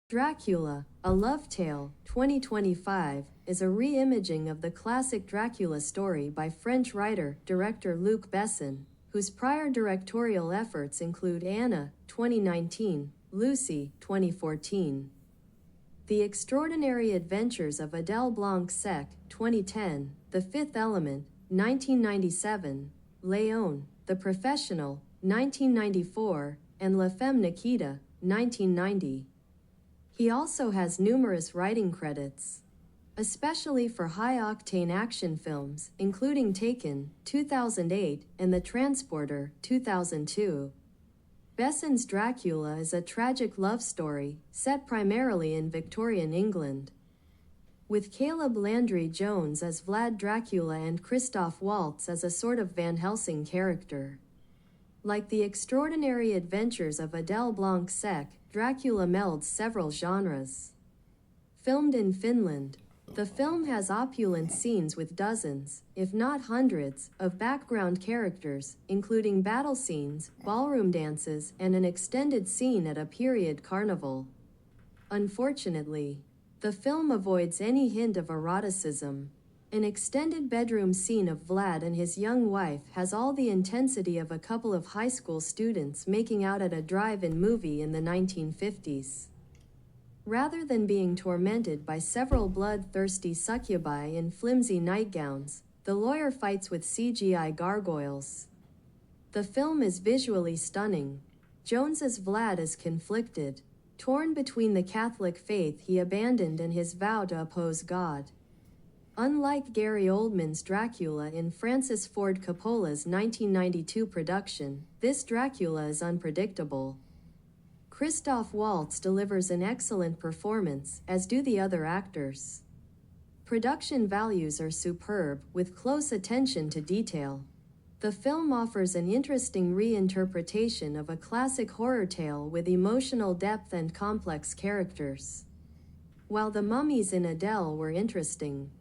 Dracula, A Love Tale, 2025, is a re-imaging of the classic Dracula story by French writer-director Luc Besson, whose prior directorial efforts include Anna, 2019, Lucy, 2014. The Extraordinary Adventures of Adele Blanc-Sec, 2010, The Fifth Element, 1997, Léon, The Professional, 1994, and La Femme Nikita, 1990. He also has numerous writing credits, especially for high-octane action films, including Taken, 2008, and The Transporter, 2002. Besson's Dracula is a tragic love story, set primarily in Victorian England, with Caleb Landry Jones as Vlad Dracula and Christoph Waltz as a sort of Van Helsing character. Like The Extraordinary Adventures of Adele Blanc-Sec, Dracula melds several genres. Filmed in Finland, the film has opulent scenes with dozens, if not hundreds, of background characters, including battle scenes, ballroom dances, and an extended scene at a period carnival. Unfortunately, the film avoids any hint of eroticism. An extended bedroom scene of Vlad and his young wife has all the intensity of a couple of high school students making out at a drive-in movie in the 1950s. Rather than being tormented by several bloodthirsty succubi in flimsy nightgowns, the lawyer fights with CGI gargoyles. The film is visually stunning. Jones's Vlad is conflicted, torn between the Catholic faith he abandoned and his vow to oppose God. Unlike Gary Oldman's Dracula in Francis Ford Coppola's 1992 production, this Dracula is unpredictable. Christoph Waltz delivers an excellent performance, as do the other actors. Production values are superb, with close attention to detail. The film offers an interesting reinterpretation of a classic horror tale with emotional depth and complex characters. While the mummies in Adele were interesting,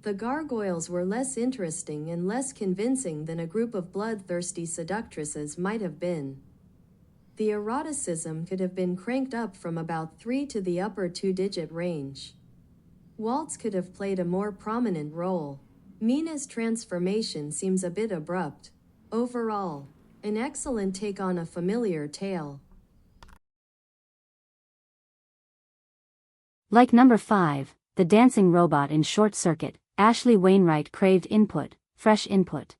the gargoyles were less interesting and less convincing than a group of bloodthirsty seductresses might have been. The eroticism could have been cranked up from about 3 to the upper 2-digit range. Waltz could have played a more prominent role. Mina's transformation seems a bit abrupt. Overall, an excellent take on a familiar tale. Like number 5, The Dancing Robot in Short Circuit, Ashley Wainwright craved input, fresh input.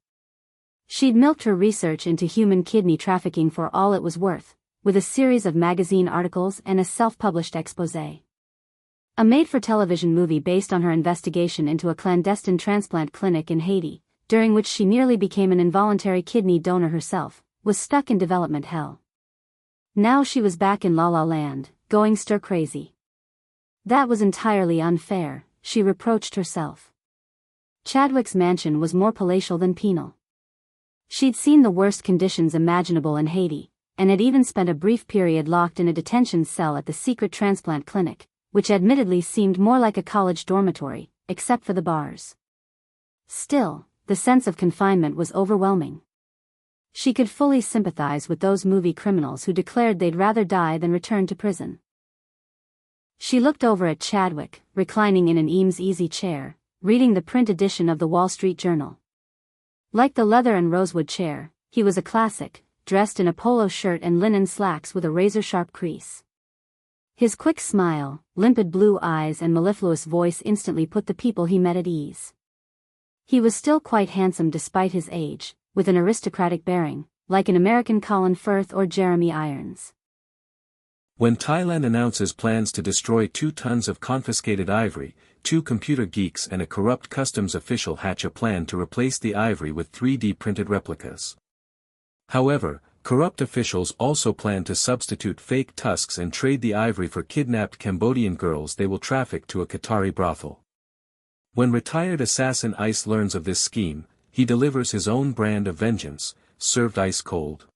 She'd milked her research into human kidney trafficking for all it was worth, with a series of magazine articles and a self-published exposé. A made-for-television movie based on her investigation into a clandestine transplant clinic in Haiti, during which she nearly became an involuntary kidney donor herself, was stuck in development hell. Now she was back in La La Land, going stir-crazy. That was entirely unfair, she reproached herself. Chadwick's mansion was more palatial than penal. She'd seen the worst conditions imaginable in Haiti, and had even spent a brief period locked in a detention cell at the secret transplant clinic, which admittedly seemed more like a college dormitory, except for the bars. Still, the sense of confinement was overwhelming. She could fully sympathize with those movie criminals who declared they'd rather die than return to prison. She looked over at Chadwick, reclining in an Eames easy chair, reading the print edition of the Wall Street Journal. Like the leather and rosewood chair, he was a classic, dressed in a polo shirt and linen slacks with a razor-sharp crease. His quick smile, limpid blue eyes and mellifluous voice instantly put the people he met at ease. He was still quite handsome despite his age, with an aristocratic bearing, like an American Colin Firth or Jeremy Irons. When Thailand announces plans to destroy 2 tons of confiscated ivory, 2 computer geeks and a corrupt customs official hatch a plan to replace the ivory with 3D printed replicas. However, corrupt officials also plan to substitute fake tusks and trade the ivory for kidnapped Cambodian girls they will traffic to a Qatari brothel. When retired assassin Ice learns of this scheme, he delivers his own brand of vengeance, served ice cold.